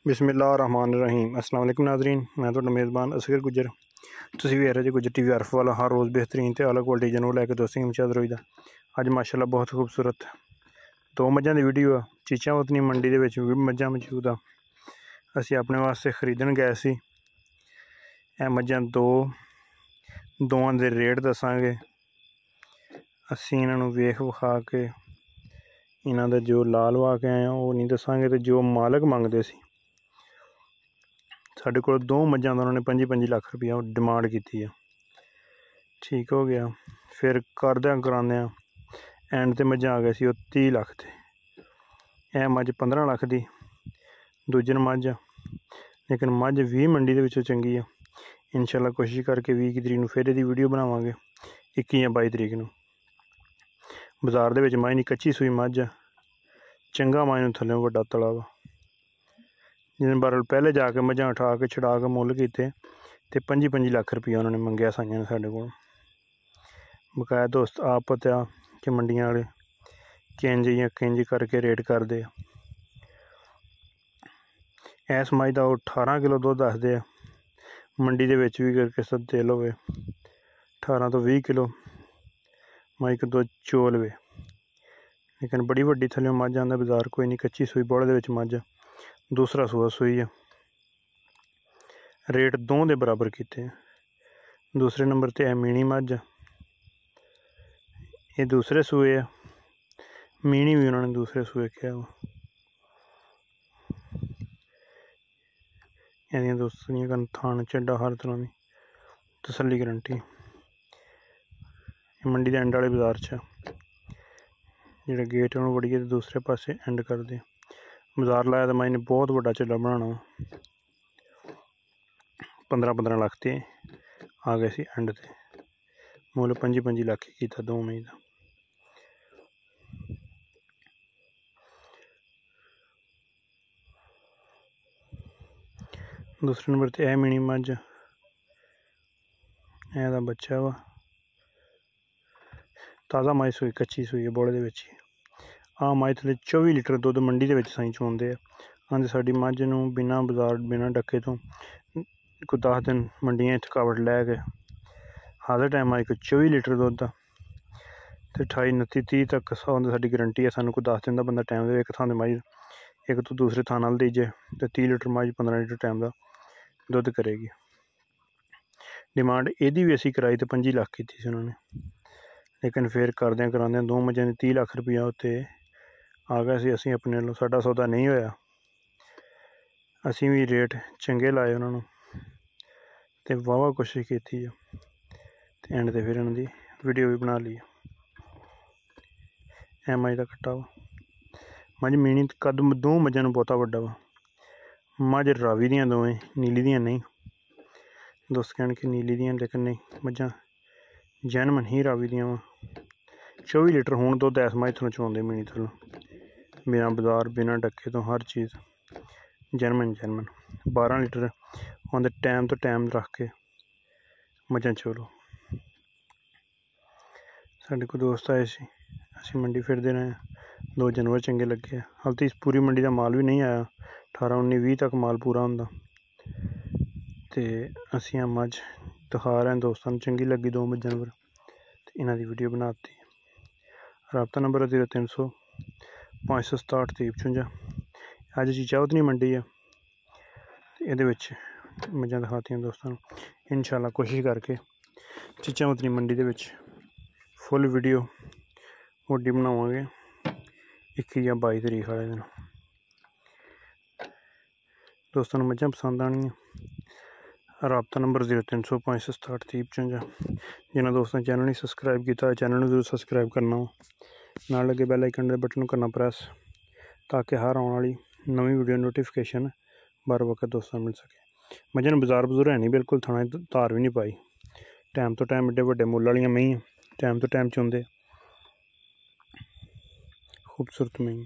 बिस्मिल्लाहिर्रहमानिर्रहीम। अस्सलाम वालेकुम नाज़रीन, मैं तो मेज़बान असगर गुजर। तुसीं वेख रहे जी गुजर टीवी अर्फ वाला हर रोज़ बेहतरीन तो अलग क्वालिटी जानवर लैके दोस्तों मुशाद रोईदा। अज माशाअल्लाह बहुत खूबसूरत दो मझां दी वीडियो आ। चीचावतनी मंडी दे विच मझां मौजूद आ। असीं अपने वास्ते खरीदण गए सी। ਇਹ मझां दोवां दे रेट दसांगे। असीं इन्हां नूं वेख विखा के इन्हां दा जो ला लवा के आए वो नहीं दसांगे तो जो मालक मंगदे सी साढ़े को दो मझां दा उन्होंने 25-25 लाख रुपया डिमांड की है। ठीक हो गया। फिर करद्या करांदे एंड ते मझां आ गए सी 30 लाख थे। यह मझ 15 लाख दी दूजन मझ आ, लेकिन मझ 20 मंडी दे विचों चंगी है। इंशाल्लाह कोशिश करके 20 तरीक नूं फिर इहदी वीडियो बनावांगे। 21 या 22 तरीक नूं बाज़ार दे विच मझ नहीं कच्ची सूई मझ आ, चंगा मझ नूं थल्लों वड्डा तला वा। जिन बार पहले जाके मझां उठा के छड़ा के मुल कीते ते 25-25 लाख रुपया उन्होंने मंगया साइयां ने साढ़े को। बकाया दोस्त आप पता कि मंडियां वाले किंज या किंज करके रेट करते। इस मझ का 18 किलो दुध दसदे आ। मंडी दे विच भी करके तेल होवे 18 तो 20 किलो मझ को दुध चोलवे। लेकिन बड़ी वड्डी थल्लों मझ आंदा बाजार कोई नहीं, कच्ची सूई बोड़े दे विच मझ दूसरा सूआ सूई है। रेट दो दे बराबर किते। दूसरे नंबर ते है मीणी मझ, ये दूसरे सूए है। मीणी भी उन्होंने दूसरे सूए किया वा। एदियां दोस्तियां कन थान चड्डा हर तरह की तसल्ली गारंटी। मंडी के एंड वाले बाजार च जो गेट है वड़िए तो दूसरे पासे एंड कर दे। बाजार लाया तो मैं बहुत बड़ा चड्डा बनाना 15-15 लाख ते आ गए सी एंड ते। मुल 25-25 लाख किया दो मई का। दूसरे नंबर ते है मीणी मझ, एदा बच्चा वा ताज़ा मझ सूई कच्ची सूई है बोड़े दे विच। आ मझ थले 24 लीटर दुध मंडी दे विच साईं चोंदे आंदे साडी मझ नूं बिना बाजार बिना डक्के तो कोई 10 दिन मंडियां थकावट लै के हर टाइम मझ कोई 24 लीटर दुध आ ते 28-29-30 तक साडी गारंटी है। सानूं कोई 10 दिन का बंदा टाइम दे एक थां ते मझ एक तो दूसरे थां नाल दीजे तो 30 लीटर मझ 15 लीटर टाइम का दुध करेगी। डिमांड यदी भी असी कराई तो 25 लाख की थी उन्होंने, लेकिन फिर करद्या करांदे दो मझां 30 लाख रुपया उत्ते आ गया सी। असीं अपने लो साडा सौदा नहीं होया। असीं भी रेट चंगे लाए उन्होंने ते वाहवा कोशिश की ते एंड ते फिर इन्हां दी वीडियो भी बना ली। ए मझ का कट्टा वा मझ मीणी कद दो मझां नूं बहुता वड्डा वा। मझ रावी दियां दोवें, नीली दियां नहीं। दोस्त कहण कि नीली दियां लेकिन नहीं, मझां जैनमन ही रावी दियां वा। 24 लीटर हुण दुध इस मझ थल्लों चोंदे मीणी थल्लों बिना बाजार बिना डक्के तो हर चीज़ जैनमन 12 लीटर आंदे टाइम तो टाइम रख के मझां चोलो। साढ़े को दोस्त आए सी, असीं मंडी फिरदे रहे, दो जानवर चंगे लगे। हाल तो इस पूरी मंडी का माल भी नहीं आया, 18-19-20 तक माल पूरा होंदा ते असीं मझ दिखा रहे हैं दोस्तों चंगी लगी दो जानवर तो इन्हां दी वीडियो बनाती। राबता नंबर 0300 567 53। अज चीचावतनी मंडी है, ये मझां दिखातियां दोस्तों। इंशाल्लाह कोशिश करके चीचावतनी मंडी दे विच फुल वीडियो वड्डी बनावांगे 21 या 22 तरीक वाले दिन। दोस्तों मझां पसंद आनियां राबता नंबर 0300 567 53। जिन्होंने दोस्तों चैनल नहीं सबसक्राइब किया चैनल में जरूर सबसक्राइब करना हो, नाल लगे बैल आइकन के बटन करना प्रेस ताकि हर आने वाली नवी वीडियो नोटिफिकेशन बर वक्त दोस्तों मिल सके। मझां बाजार बजूर है नहीं बिल्कुल, थाने धार भी नहीं पाई। टाइम तो टाइम एडे वड्डे मुल वालियां मई टाइम तो टाइम चोंदे खूबसूरत मई।